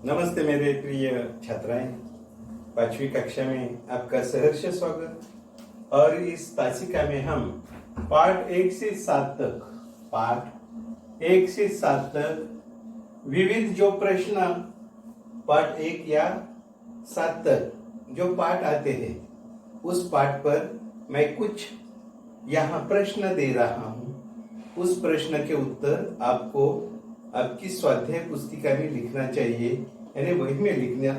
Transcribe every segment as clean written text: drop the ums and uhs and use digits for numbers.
नमस्ते मेरे प्रिय छात्राएं। 5वीं कक्षा में आपका सहर्ष स्वागत। और इस तासिका में हम पाठ 1 से 7 तक विविध जो प्रश्न पाठ 1 या 7 तक जो पाठ आते हैं उस पाठ पर मैं कुछ यहाँ प्रश्न दे रहा हूँ। उस प्रश्न के उत्तर आपको आपकी स्वाध्याय पुस्तिका में लिखना चाहिए, यानी वही में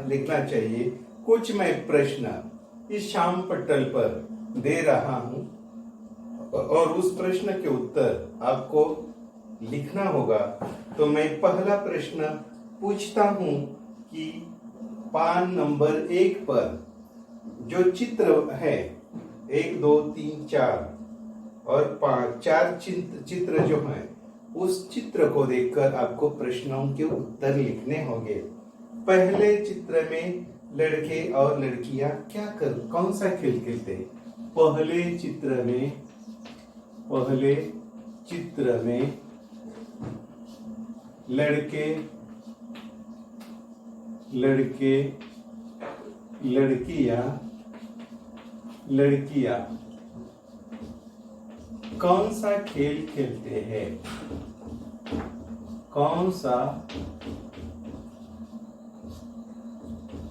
लिखना चाहिए। कुछ मैं प्रश्न इस श्याम पट्टल पर दे रहा हूँ और उस प्रश्न के उत्तर आपको लिखना होगा। तो मैं पहला प्रश्न पूछता हूँ कि पान नंबर 1 पर जो चित्र है 1 2 3 4 और 5 4 चित्र जो है उस चित्र को देखकर आपको प्रश्नों के उत्तर लिखने होंगे। पहले चित्र में लड़के और लड़कियां कौन सा खेल खेलते हैं? पहले चित्र में लड़के लड़कियां कौन सा खेल खेलते हैं? कौन सा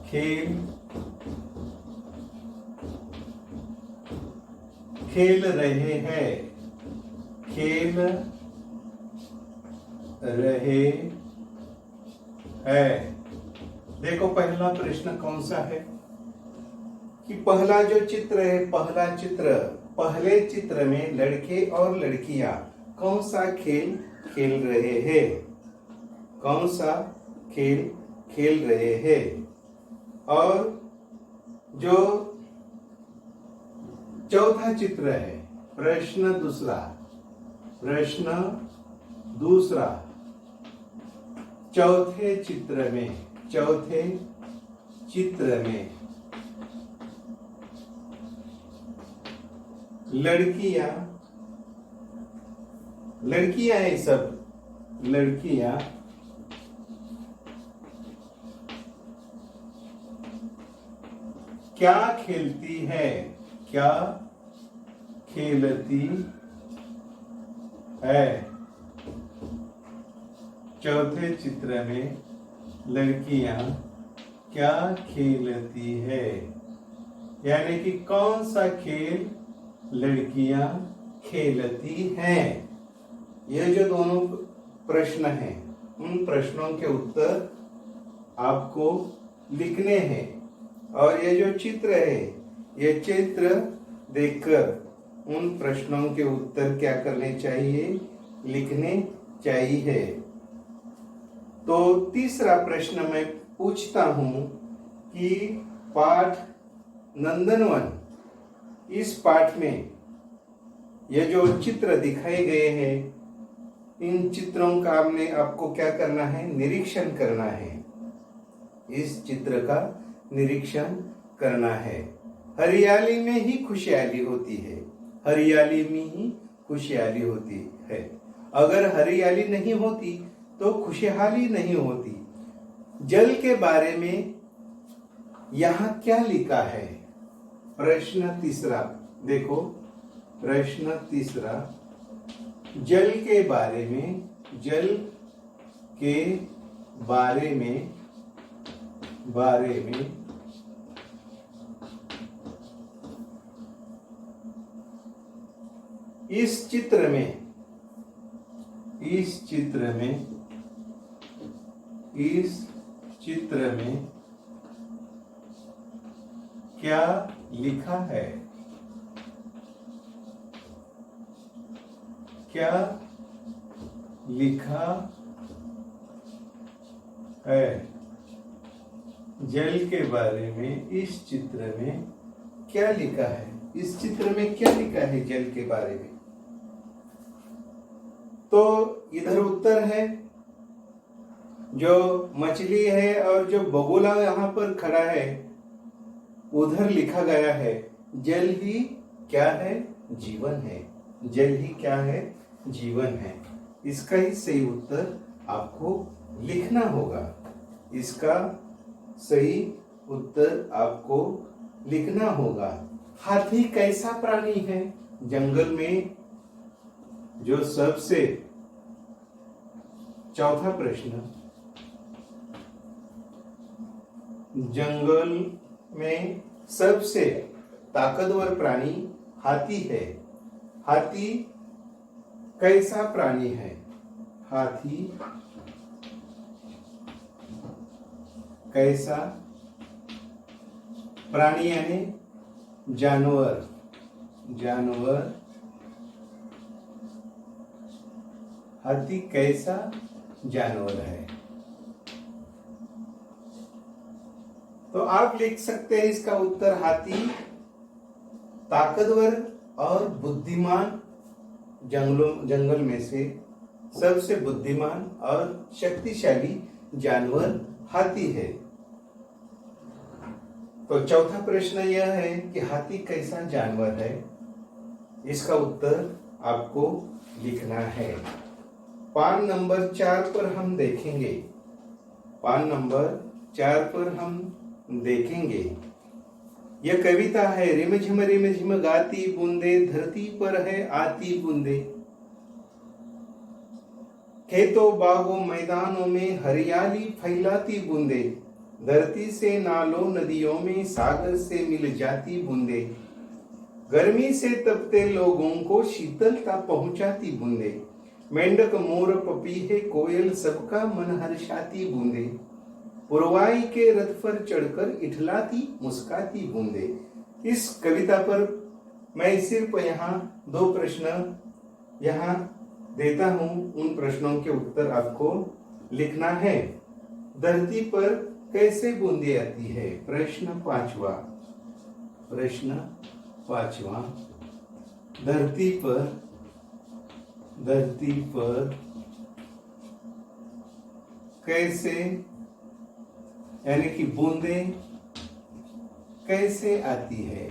खेल खेल रहे हैं? देखो पहला प्रश्न कौन सा है कि पहला जो चित्र है, पहले चित्र में लड़के और लड़कियां कौन सा खेल खेल रहे हैं? कौन सा खेल खेल रहे हैं? और जो चौथा चित्र है, प्रश्न दूसरा चौथे चित्र में लड़कियां है, सब लड़कियां क्या खेलती है? चौथे चित्र में लड़कियां क्या खेलती है, यानी कि कौन सा खेल लड़कियां खेलती हैं। ये जो दोनों प्रश्न हैं उन प्रश्नों के उत्तर आपको लिखने हैं। और ये जो चित्र है, ये चित्र देखकर उन प्रश्नों के उत्तर क्या करने चाहिए? लिखने चाहिए। तो तीसरा प्रश्न मैं पूछता हूं कि पाठ नंदनवन, इस पाठ में ये जो चित्र दिखाए गए हैं इन चित्रों का हमने आपको क्या करना है? निरीक्षण करना है। इस चित्र का निरीक्षण करना है। हरियाली में ही खुशहाली होती है। हरियाली में ही खुशहाली होती है। अगर हरियाली नहीं होती तो खुशहाली नहीं होती। जल के बारे में यहाँ क्या लिखा है? प्रश्न तीसरा देखो, प्रश्न तीसरा जल के बारे में इस चित्र में क्या लिखा है? क्या लिखा है? जल के बारे में इस चित्र में क्या लिखा है? इस चित्र में क्या लिखा है जल के बारे में? तो इधर उत्तर है, जो मछली है और जो बगुला यहाँ पर खड़ा है उधर लिखा गया है जल ही क्या है? जीवन है। जल ही क्या है? जीवन है। इसका ही सही उत्तर आपको लिखना होगा। इसका सही उत्तर आपको लिखना होगा। हाथी कैसा प्राणी है? जंगल में जो सबसे, चौथा प्रश्न, जंगल में सबसे ताकतवर प्राणी हाथी है। हाथी कैसा प्राणी है? हाथी कैसा प्राणी यानी जानवर, जानवर। हाथी कैसा जानवर है? तो आप लिख सकते हैं इसका उत्तर, हाथी ताकतवर और बुद्धिमान, जंगल में से सबसे बुद्धिमान और शक्तिशाली जानवर हाथी है। तो चौथा प्रश्न यह है कि हाथी कैसा जानवर है, इसका उत्तर आपको लिखना है। पान नंबर 4 पर हम देखेंगे, पान नंबर 4 पर हम देखेंगे। यह कविता है, रिम झिम गाती बूंदे, धरती पर है आती बूंदे। खेतों बागों मैदानों में हरियाली फैलाती बूंदे, धरती से नालों नदियों में सागर से मिल जाती बूंदे, गर्मी से तपते लोगों को शीतलता पहुंचाती बूंदे, मेंढक मोर पपीहे कोयल सबका मन हर्षाती बूंदे, पुरवाई के रथ पर चढ़कर इठलाती मुस्काती बूंदे। इस कविता पर मैं सिर्फ यहाँ 2 प्रश्न यहाँ देता हूं, उन प्रश्नों के उत्तर आपको लिखना है। धरती पर कैसे बूंदे आती है? प्रश्न 5वां, प्रश्न 5वां, धरती पर कैसे, यानी कि बूंदे कैसे आती है,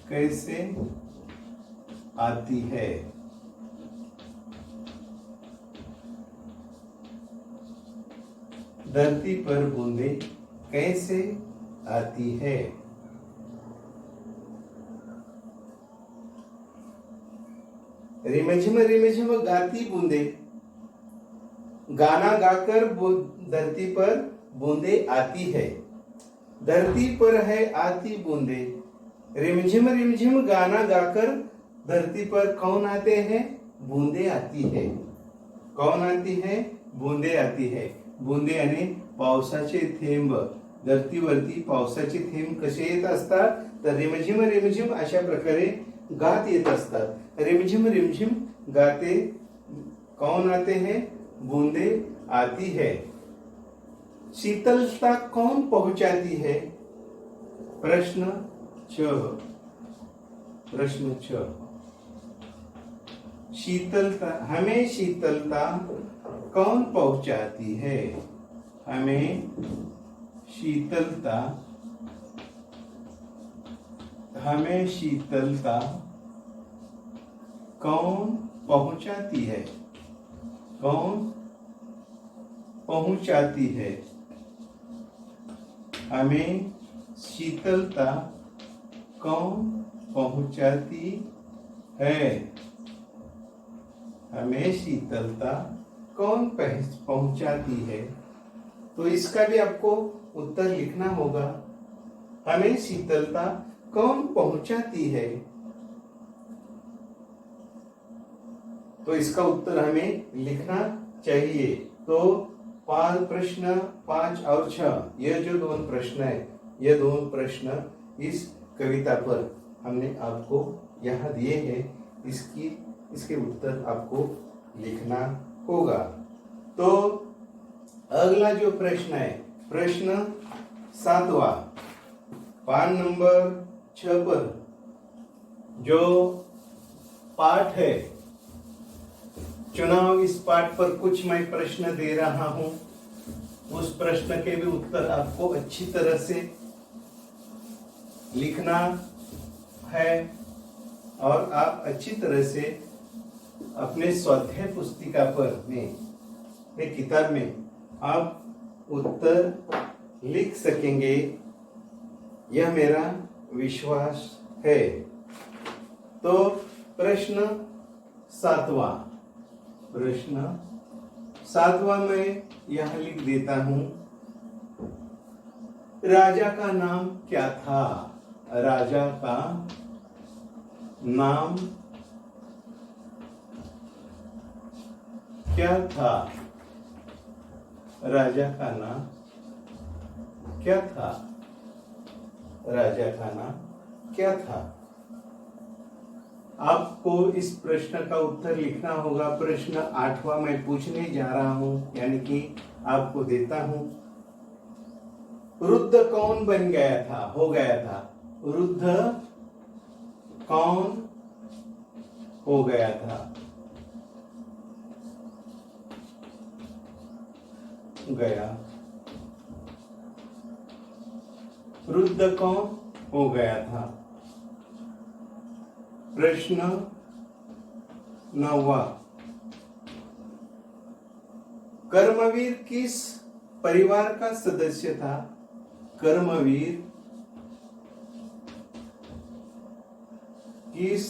कैसे आती है? धरती पर बूंदे कैसे आती है? रिमझिम गाती बूंदे, गाना गाकर धरती पर बूंदे आती है। धरती पर है आती बूंदे, रिमझिम गाना गाकर धरती पर कौन आते हैं? बूंदे आती है। कौन आती है? बूंदे आती है। बूंदे यानी पावसाचे थेंब, धरतीवरती पावसाचे थेंब कसे येत असतात? तर रिमझिम अशा प्रकारे गात येत असतात। रिमझिम गाते कौन आते हैं? बूंदे आती है। शीतलता कौन पहुंचाती है? प्रश्न 6, शीतलता, हमें शीतलता कौन पहुंचाती है? हमें शीतलता कौन पहुंचाती है? कौन पहुंचाती है? हमें शीतलता कौन पहुंचाती है? हमें शीतलता कौन पहुंचाती है? तो इसका भी आपको उत्तर लिखना होगा। हमें शीतलता कौन पहुंचाती है? तो इसका उत्तर हमें लिखना चाहिए। तो प्रश्न 5 और 6, यह जो 2 प्रश्न है, यह 2 प्रश्न इस कविता पर हमने आपको यहाँ दिए हैं, इसके उत्तर आपको लिखना होगा। तो अगला जो प्रश्न है, प्रश्न 7वां, पान नंबर 6 पर जो पाठ है चुनाव, इस पाठ पर कुछ मैं प्रश्न दे रहा हूं, उस प्रश्न के भी उत्तर आपको अच्छी तरह से लिखना है और आप अच्छी तरह से अपने स्वाध्याय पुस्तिका पर में किताब में आप उत्तर लिख सकेंगे, यह मेरा विश्वास है। तो प्रश्न 7वां मैं यह लिख देता हूं, राजा का नाम क्या था? राजा का नाम क्या था? राजा का नाम क्या था? राजा का नाम क्या था? आपको इस प्रश्न का उत्तर लिखना होगा। प्रश्न 8वां मैं पूछने जा रहा हूं, यानी कि आपको देता हूं। रुद्ध कौन बन गया था, हो गया था? रुद्ध कौन हो गया था? गया। रुद्ध कौन हो गया था? प्रश्न 9वां, कर्मवीर किस परिवार का सदस्य था? कर्मवीर किस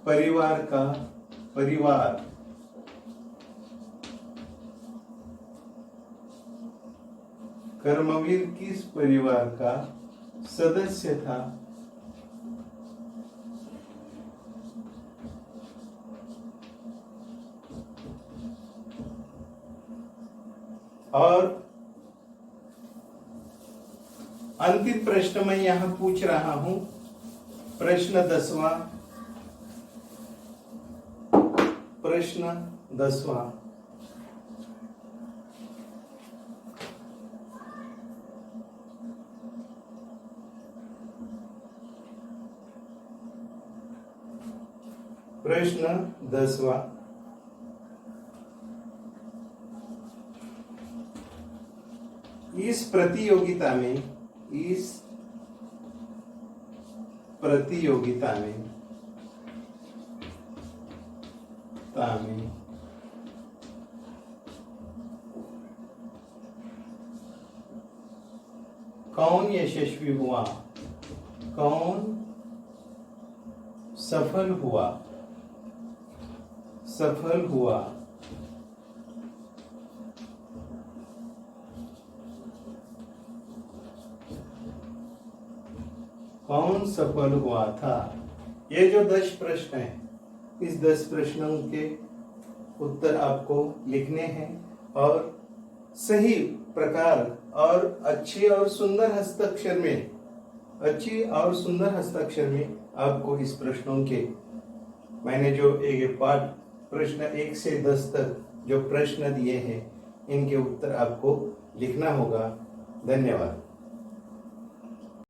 परिवार का कर्मवीर किस परिवार का सदस्य था? और अंतिम प्रश्न मैं यहां पूछ रहा हूं, प्रश्न 10वां। प्रश्न 10वां, प्रश्न 10वां, इस प्रतियोगिता में कौन यशस्वी हुआ? कौन सफल हुआ? कौन सफल हुआ था? ये जो 10 प्रश्न हैं, इस 10 प्रश्नों के उत्तर आपको लिखने हैं और सही प्रकार और अच्छी और सुंदर हस्ताक्षर में आपको इस प्रश्नों के, मैंने जो एक पाठ प्रश्न 1 से 10 तक जो प्रश्न दिए हैं, इनके उत्तर आपको लिखना होगा। धन्यवाद।